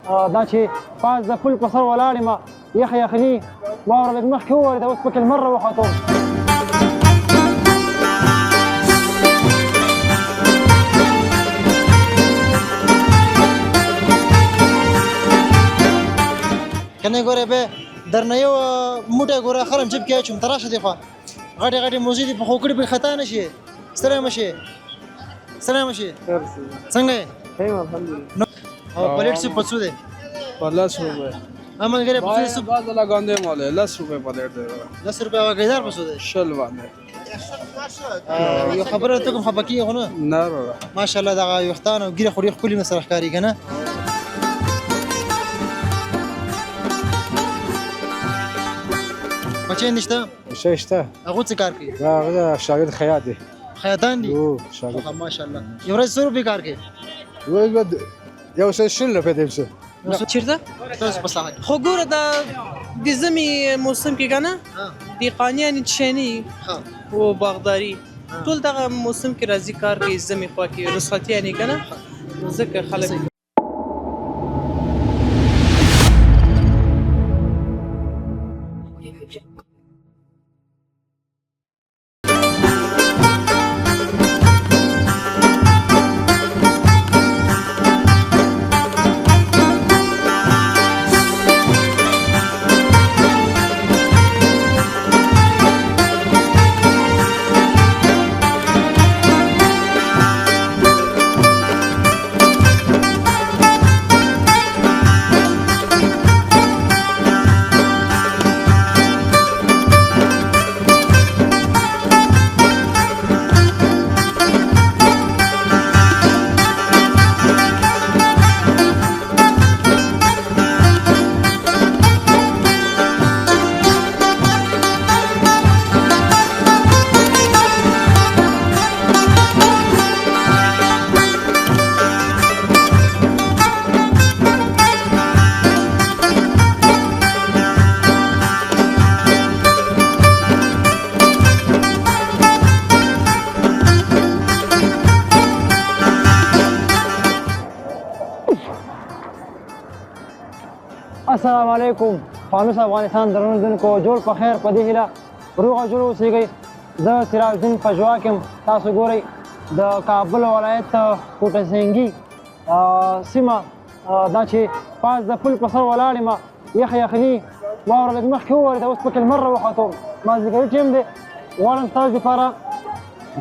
دا چې پاس د پل په سر ولاړ یم یخ یخني واوره لږ مخکې وورېده اوس پکې لمر راوختو کنه ګوره به درنه یو موټی ګوره خرم جیب کې اچوم ته راشه دې خوا غټې غټې موزې دي په خوکړې پرې خطا نه شي ستړی مه شي ستړی مه شي څنګه یې او پلیټ سوپ په څو دی په 10 روپے ملګری په څو سوپ بعد لګاندې مال 10 روپے پلیټ دی 10 روپے وګیدار په څو دی شل باندې یو خبره ته کوم خپکی غو نه ماشاءالله دا یو ختان او ګیره خوري خپل مسرح کاری کنه بچین نشته شته هغه څه کار کوي هغه شاګرد خیاط دی خیاطان دي او شاګرد ماشاءالله یو ورځ 100 روپے کار کوي یو څه شل روپے دی څه چیرته تاسو په ساحه خو ګوره دا د زمي موسم کې کنه د قانیان چشنی او باغداري ټول دغه موسم کې راځي کار کوي زمي خوا کې رخصتي یعنی کنه ځکه خلک السلام علیکم فانوس افغانستان درنوونکو جوړ په خیر په دې هیله روغ او جوړ اوسئ زه سراج الدین پژواک یم تاسو ګورئ د کابل ولایت کوټه سنګي سیمه دا چې پاس د پل په سر ولاړ یم یخ یخني واوره لږ مخکې وورېده اوس پکې لمر راوختو مازدیګري ټیم دی غواړم ستاسو دپاره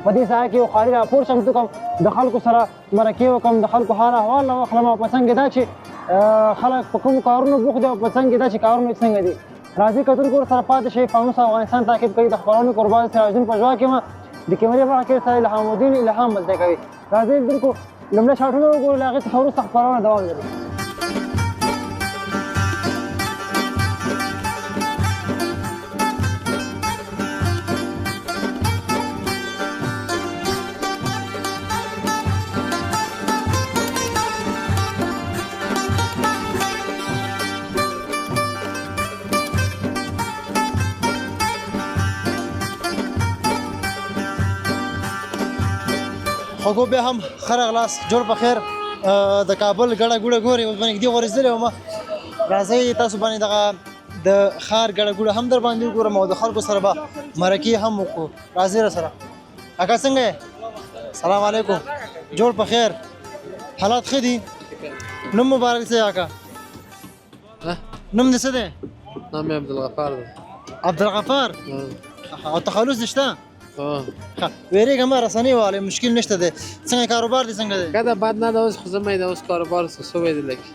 په دې ساحه کې یو خالي راپور چمتو کړم د خلکو سره مرکې وکړم د خلکو حال احوال راواخلم او په څنګ دا چې خلک په کومو کارونو بوخت دي او په څنګ دا چې کارونه څنګه دي راځئ کتونکو ورسره پاتې شئ فانوس افغانستان تعقیب کوي د خپرونې قربان سراج الدین پژواک یم د کیمرې برخه کې سره الهام الدین الهام ملته کوي راځئ لیدونکو لومړی شاټونه وګورو له هغې څخه وروسته خپرونه دوام لري خو بیا هم خره غلاس جوړ په خیر د کابل ګړه ګوړه ګوري اوس باندې دې ورزلې ومه راځئ تاسو باندې دغه د ښار ګړه ګوړه هم در باندې وګورم او د خلکو سره به مرکې هم وکړو راځئ راسره اکا څنګه یې سلام علیکم جوړ په خیر حالات ښه دي نوم مبارک دی اکا نوم دې څه دی نام یې عبدالغفار دی عبدالغفار او تخلص دې شته ویریږه ما رسنۍ والے مشکل نشته دی څنګه کاروبار دی څنګه دی کده بعد نه دا اوس خو زما دا اوس کاروبار سوی دی لکه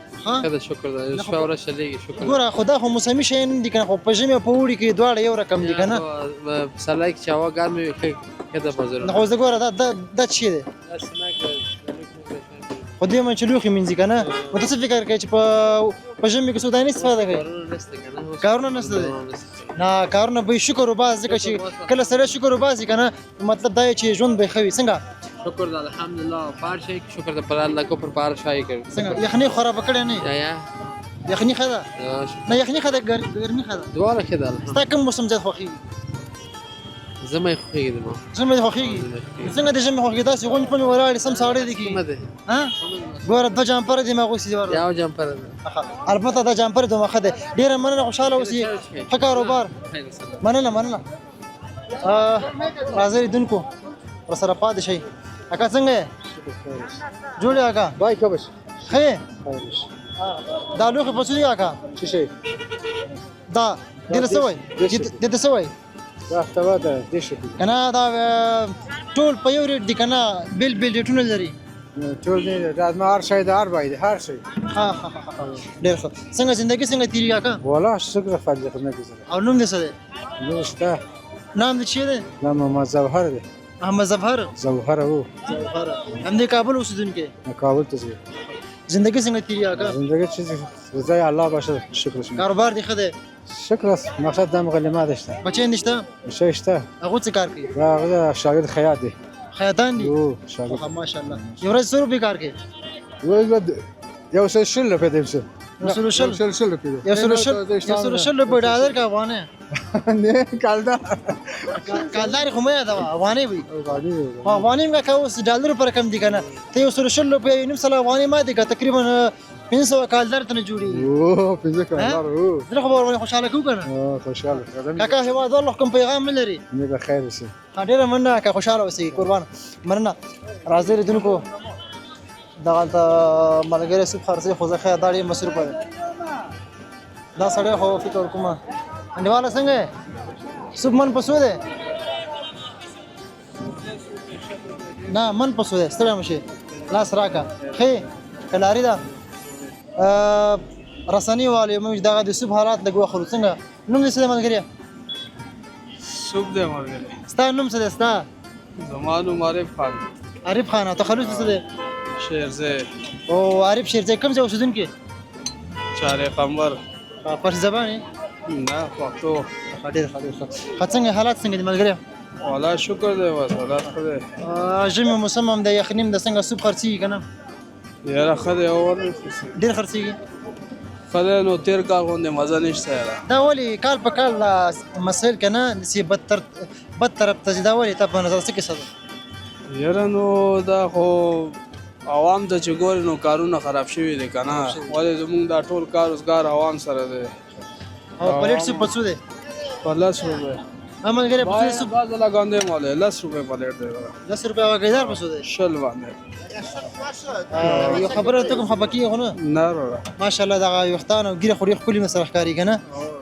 کده شکر دا شپه ورځ چلیږي شکر ګوره خدا خو موسمي شی نه دي کنه خو په ژمي او په اوړي کې دواړه یو رقم دي کنه پسرلی کې چې هوا ګرمه وي کده به ضرور خو زه ګوره دا څه دی خو دې من چې لوښي مینځي کنه نو ته څه فکر کوې چې په ژمي کې سوداني استفاده کوي کارونه نشته دی نه کارونه به شکر وباس ځکه چې کله سړی شکر وباسي کنه مطلب دا چې ژوند به ښه وي څنګه شکر دا الحمدلله پار شي شکر دا پر الله کو پر پار شای کړ څنګه یخني خراب کړی نه یا یخني ښه ده نه یخني ښه ده ګرمي ښه ده دواړه ښه ده ستا کوم موسم زیات خوښېږي زمې خوږي دي ما ژمي دې خوښېږي څنګه د ژمي خوښېږي داسې غونډې پونډې ولاړې سم ساړه دي کومه کېږي ده ها ګوره دوه جامپره دي ما اغوستي دي ورته یو جمپر ده البته دا جامپر دوه مخه دی ډېره مننه خوشحاله اوسئ ښه کاروبار مننه راځئ لیدونکو ورسره پاتې شئ اکا څنګه یې جوړ یې اکا باي كبش ښه یې دا لوښي په څه دي اکا شو شيء دا دې ته څه وایي دې ته څه وایي ده احتوى ديش که نه دا ټول په یو ریټ دي که نه بیل بیل ریټونه لري تقول ده ما هر شيء ده أربعة ده هر شيء ها ډېر ښه څنګه زندګي څنګه تېرېږي اکا والله شكرا فاجئ خدمة جزيرة او نوم دې څه دی ليش ده نام دې چی دی لما ما زوهر ده احمد ظفر زوهر هو همدې کابل اوسېدونکی مقابل تزوير زندګي څنګه تېرېږي اکا زندگی چیزی رضای الله باشه شکر شما کاروبار دې ښه دی شکر است مقصد دم غلما داشته بچیان دې شته میشه اشته هغوی څه کار کوي و غدا شاگرد خیاط دی خیاطان دي او شاگرد ماشاءالله یو ورځ څو روپۍ کار کوي و یو څه شل په دې څه یو سلو شل شل په دې یو سلو شل روپۍ ډالر کا افغانه نه کالدا کالدار خو مې دا افغاني وي افغاني موږ کا اوس ډالر پر کم دي کنه ته یو سلو شل روپۍ نیم سل افغاني ما دي کا تقریبا 500 کالدار ته نه جوړي او په ځکه الله او زه خو باندې خوشاله کو کنه خوشاله کاکا هوا الله کوم پیغام لري نه به خیر شي ډیره مننه کا خوشاله اوسئ قربان مننه راځي لیدونکو دغلته ملګری صبح خرڅې خو زه ښه دا ډېر مصروفه دی دا سړی خو فکر کومه انډیواله څنګه یې صبح من په څو دی نه من په څو دی ستړی مه شي لاس راکړه ښه یې که لاري ده رسنۍ والو موږ دغه د صبح حالات لږ واخلو څنګه نوم دې څه دی ملګریه صبح ده ملګری ستا نوم څه دی ستا زما نوم عارف خان عارف خان او تخلص دې څه دی شیرزه او عارف شیرزی کوم ځای اوسېدونکی چاره قمر فارسي زبان یې نه پښتو ډېر ښه ډېر ښه څنګه حالات څنګه دي ملګری والله شکر دی بس حالات ښه دی ژمي موسم هم د یخنیم د څنګه سوپ خرڅېږي که نه یاره ښه دی اور ډېر خرڅېږي ښه دی نو تېر کال غوندې مزه نشته یاره دا ولې کال په کال دا مسایل که نه داسې بد طرف ته ځي دا ولې تا په نظر څه کیسه ده یاره نو دا خو عوام ته چې ګورې نو کارونه خراب شوي دي که نه ولې زمونږ دا ټول کار روزګار عوام سره دی او پلیټ سوپ په څو دی په 10 روپۍ ملګری په څو بعض لګاندې مولی 10 روپۍ پلیټ دی 10 روپۍ هغه په څو دی شل باندې یو خبره ته کوم خفه کېږي خو نه نه وروره ماشاءالله دغه ویښتان او ګیره خو ډېر ښکلي مې سره ښکاري که نه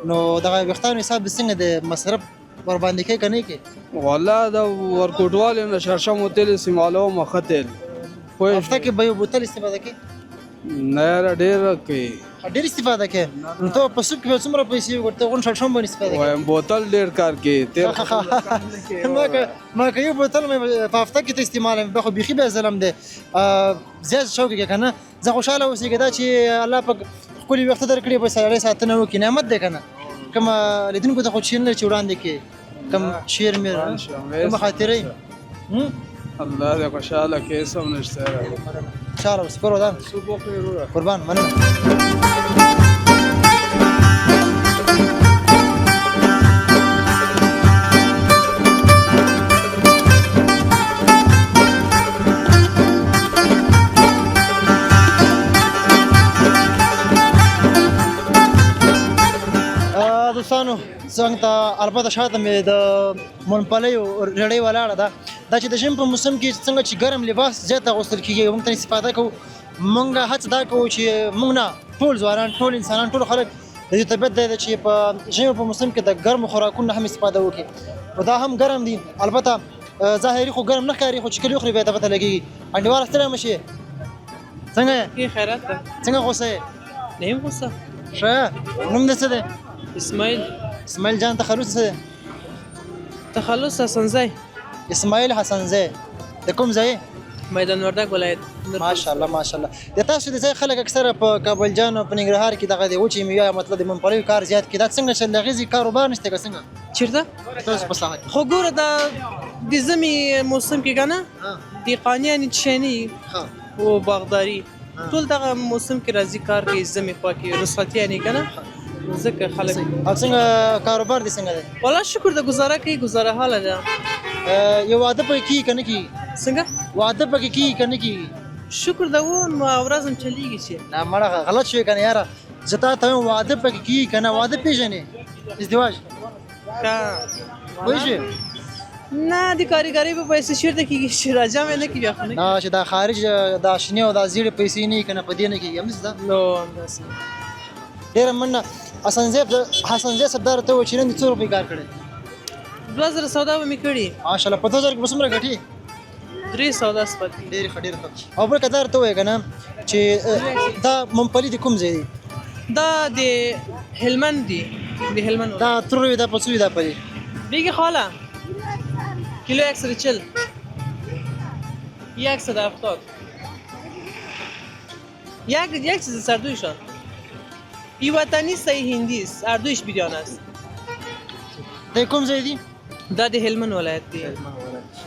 نو دغه ویښتانو حساب دې څنګه د مصرف ورباندې کوي که نه کوي والله د ورکوټوال یم د شړشم تیل استعمالوم ښه تیل هفته کې به یو بوتل استفاده کوي نه یاره ډېره کوي ډېر استفاده کوي نو ته په سوپ کې به څومره پیسې ورته غون شړشم باندې استفاده کوي وایم بوتل ډېر کار کوي تیل ما که یو بوتل مې په هفته کې ته استعمالوم بیا خو بیخي بیا ظلم دی زیات شوق یې که نه زه خوشحاله اوسېږه دا چې الله پاک ښکلي ویښته درکړي په سړی ساتنه وکړي نعمت دی که نه کوم لیدونکو ته خو شعر لري چې وړاندې کړي کوم شعر مې کومه خاطره الله دې خوشحاله کړي هېڅ هم نشته خوشحاله اوسې کور ودان قربان مننه دوستانو څنګه ته البته شاته مې د مونپلیو رړۍ ولاړه ده دا چې د ژمي په موسم کې څنګه چې ګرم لباس زیات اغوستل کېږي موږ ته استفاده کوو موږ هڅه دا کوو چې موږ نه ټول ځوانان ټول انسانان ټول خلک د دې طبیعت دی چې په ژمي په موسم کې د ګرمو خوراکونو هم استفاده وکړي او دا هم ګرم دي البته ظاهري خو ګرم نه ښکاري خو چې کله وخوري بیا ته پته لګېږي انډیواله ستړی مه شې څنګه یې خیرات ده څنګه غوسه یې نه یم غوسه ښه نوم دې څه دی اسماعیل جان تخلص څه دی تخلص حسنزی اسماعیل حسنزی د کوم ځای میدان وردګ ولایت ماشاءالله ماشاءالله د تاسو د ځای خلک اکثره په کابل جان او په ننګرهار کې دغه د وچې میوې مطلب د ممپلیو کار زیات کې دا څنګه چې لغیزي کاروبار نشته که څنګه چیرته تاسو په ساحه خو ګوره دا د ژمي موسم کې که نه دیقانیان چیني او باغداري ټول دغه موسم کې راځي کار کوي ژمي خوا کې رخصتیانې که نه ځکه خلک او څنګه کاروبار دې څنګه دی والله شکر د گزاره کوي گزاره حاله ده یو واده پکې کیږي که نه کیږي څنګه واده پکې کیږي که نه کیږي شکر د و نو ورځ هم چلیږي چې نه مړه غلط شوی که نه یاره زه تا ته وایم واده پکې کیږي که نه واده پېژنې ازدواج ښه پوهېږې نه د کاریګرۍ په پیسې چېرته کېږي چې راجم یې نه کېږي خو نه چې دا خارج دا شنې او دا زیړې پیسې نه وي که نه په دې نه کېږي همداسې ده نو همداسې ډېره مننه حسن زیب سردار ته ووایه چې نن دې څو روپۍ کار کړی 2000 سودا به مې کړي ماشاءالله په 2000 کې به څومره ګټې 3 سودا سپاتې ډېرې ښه ډېرې ښه او بل کدار ته ووایه که نه چې دا ممپلي د کوم ځای دی دا د هلمند دی د هلمند دا ترور وي دا په څو وي دا پلي بیگی خاله کیلو 140 170 یک چیز سردویشان ای وطنی ای هندی است اردویش بیریان است دا کوم ځای دی دا د هلمند ولایت دی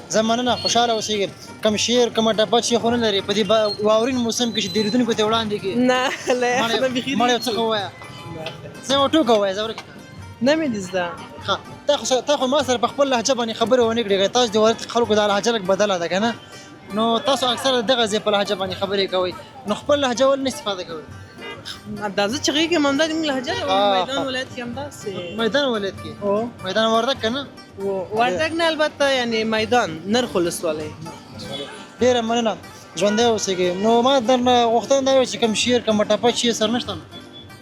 زه مننه خوشحاله اوسېږم کم شعر کومه ټپه چې خو نه لري په دې واورین موسم کې چې ډېرېدونکو ته وړاندې کړي نه له نه بخیر مړ یو څه ووایه زه یو ټوکه ووایه زه ورکې نه مې دي زده ښه تا خو ما سره په خپل لهجه باندې خبرې ونه کړې تاسو د ولایت خلکو دا لهجه لږ بدله ده که نه نو تاسو اکثره دغه ځای په لهجه باندې خبرې کوئ نو خپل لهجه ولې نه استفاده کوئ اندازه چې غږی کې ممدد موږ لهجه میدان ولایت کې همداسې میدان ولایت کې او میدان وردګ که نه وردګ نه البته یعنی میدان نرخ ولسوالۍ ډېره مننه ژوندی اوسېږئ نو ما درنه غوښتنه دا وه چې کوم شعر کومه ټپه چې سر نشته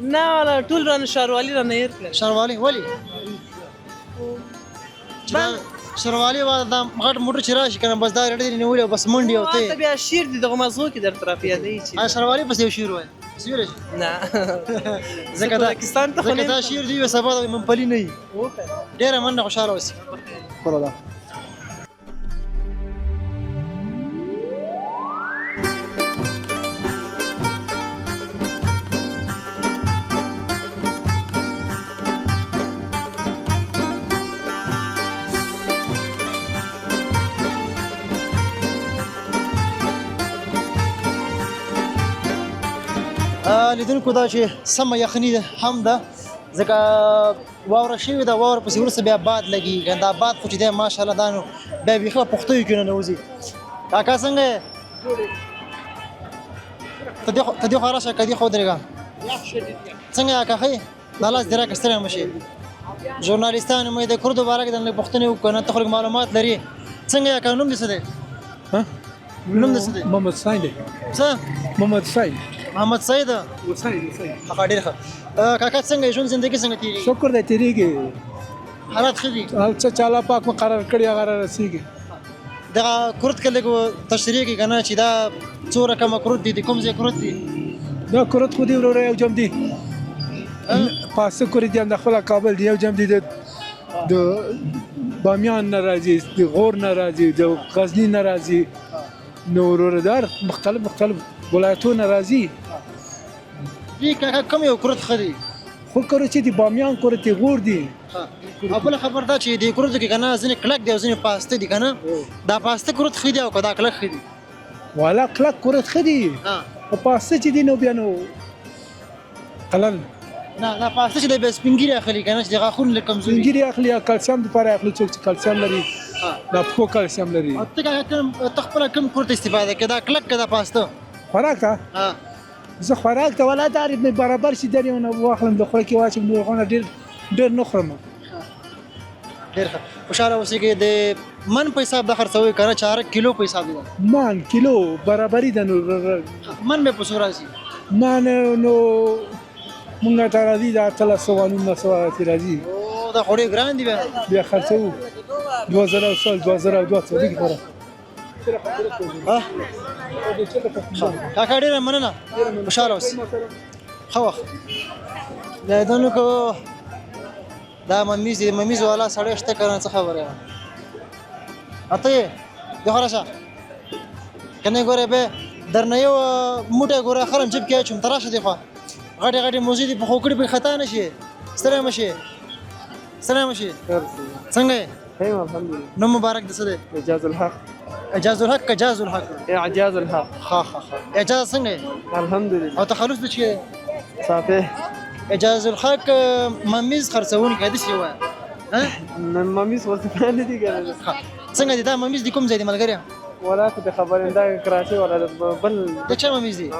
نه والا ټول رانه ښاروالي رانه هېر کړل ښاروالي ولې چې دا ښاروالي دا غټ موټر چې راشي که نه بس دا رډې نیولې او بس منډې او ته بیا شعر دي دغه مغزو کې درته راپیادوي چې ښاروالي پسې یو شعر وایه سویلی شي نه ځکه دا پاکستان ته خو ځکه دا شعر دی سبا د ممپلي نه وي ډېره مننه خوشحاله اوسئ خپله ده لیدونکو دا چې سمه یخني ده هم ده ځکه واوره شوې ده واوره پسې وروسته بیا باد لګېږي دا باد خو چې دی ماشاءالله دا نو بیا بیخي په پښتیو کې ننوځي کاکا څنګه یې ته دې خوا راشه که دې خوا ودرېږه څنګه یې کاکا ښه یې دا لاس دې راکړه ستړی مه شې ژورنالیستان مې د کردو باره کې د لږ پوښتنې وکړو نه ته خو لږ معلومات لري څنګه یې کاکا نوم دې څه دی نوم دې څه دی محمد سعید څه محمد سعید محمد سعید وسعید ښه ډېر ښه کاکا څنګه ژوند زندګي څنګه تېرېږي شکر دې تیریږي حالات ښه دي او څه چاله پاک مقرر کړی هغه را رسیږي دغه کرت کې لږ تشریح کړي که نه چې دا څو رقمه کرت دي د کوم ځای کرت دي دا کرت خو دې وروره یو جمع دي پاسه کرت دي هم د خپله کابل دي یو جمع دي د بامیان نه راځي د غور نه راځي د غزني نه راځي نو وروره دار مختلف ولایتونه راځي دې کاکا کوم یو کرت ښه دي خو کرت چې د بامیان کرت دي غور دي او بله خبر دا چې د کرتو کې که نه ځینې کلک دي او ځینې پاسته دي که نه دا پاسته کرت ښه دي او که دا کلک ښه دي والا کلک کرت ښه دي او پاسته چې دي نو بیا نو قلل نه دا پاسته چې دی بیا سپین ږیري اخلي که نه چې د غاښونو لږ کمزوري سپین ږیري اخلي یا کلسیم دپاره اخلي څوک چې کلسیم لري دا پښو کلسیم لري او ته کاکا ته خپله کوم کرت استفاده کوې دا کلک که دا پاسته خوراک ته زه خوراک ته ولا تعریف مې برابر شي در یو نه واخلم د خوله کې واچوم نورغونه ډېر نه خورم ډېر ښه خوشحاله اوسېږئ د من په حساب د خرڅوئ که نه چارک کیلو په حساب دی من کیلو برابري ده نو من بیا په څو راځي من نو مونږ ته راځي دا 1800 1900 راځي دا خو ډېر ګران دي بیا خرڅوو 2000 دغې خوره کاکا ډېره مننه خوشحاله اوسئ ښه وخت لیدونکو دا ممیز دی ممیز والا سړی شته که نه څه خبره یم اته یې دې خوا راشه که نه ګورې بیا درنه یو موټی ګوره خرم جیب کې اچوم ته راشه دې خوا غټې غټې موزې دي په خوکړې پرې خطا نه شي ستړی مه شي ستړی مه شي څنګه یې نوم مبارک دې څه دی اعجاز الحق اعجاز الحق که جاز الحق اعجاز الحق ښه اعجاز څنګه یې الحمدلله او تخلص د چې صافي اجازه الحق ممیز خرڅونکی د شي وای ها ممیز ورته نه دي کنه څنګه دي دا ممیز د کوم ځای دی ملګری ولا ته خبرې دا کراچي ولا بل د چا ممیز دی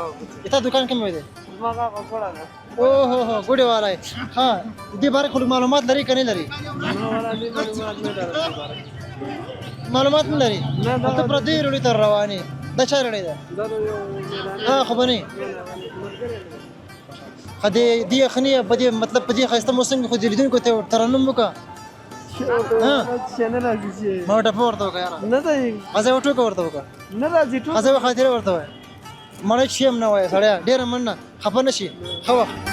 تا دکان کوم دی ما هغه وړه نه اوه هو ګوډه والای ها دې باره خلک معلومات لري کنه لري ولا دې معلومات نه درته معلومات نه لري ته پر دې وروړي تر رواني دا چا لري دا دا یو ها خو بني خدای دی خنیه په دې مطلب په دې خاصه موسم کې خو دې لیدونکو ته ترنم وکړه شنه راځي ما ټپ ورته وکړه یاره نه دی ازه وټو ورته وکړه نه راځي ټول ازه خاطر ورته وای مړ شیم نه وای سړیا ډیر مننه خفه نشي خو وخت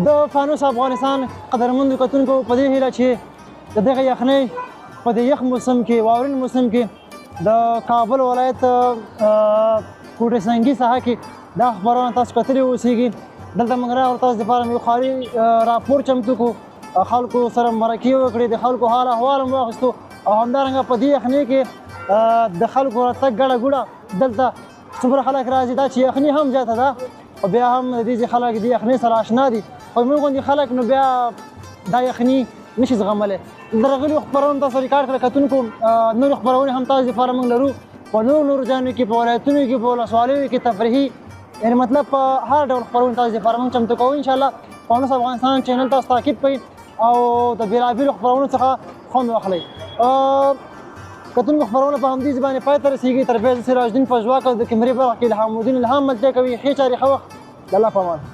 د فانوس افغانستان قدرمنو کتونکو په دې هیله چې د دغه یخنۍ په دې یخ موسم کې واورین موسم کې د کابل ولایت کوټه سنگي ساحه کې دا خبرونه تاسو کتلي اوسېږي دلته موږ راغلو تاسو دپاره یو خالي راپور چمتو کړو خلکو سره مرکې وکړې د خلکو حال احوال هم واخیستو او همدارنګه په دې یخنۍ کې د خلکو راتګ ګډه ګوډه دلته څومره خلک راځي دا چې یخني هم زیاته ده او بیا هم د دې خلک د یخنۍ سره اشنا دي خو موږ غوندې خلک نو بیا دا یخني نشي زغملی د راغلیو خپرونو تاسو ریکارډ کړه کتونکو نورې خپرونې هم تاسو دپاره موږ لرو په نورو ځایونو کې په ولایتونو کې په ولسوالیو کې تفریحي یعنې مطلب په هر ډول خپرونې تاسو دپاره موږ چمتو کوو انشاءالله فانوس افغانستان چینل تاسو تعقیب کړئ او د بېلابېلو خپرونو څخه خوند واخلئ کتونکو خپرونه په همدې ژبه باندې پای ته رسېږي تر بیا زه سراج الدین پژواک او د کیمرې برخه کې الهام الدین الهام ملتیا کوي ښې چارې ښه وخت د الله په امان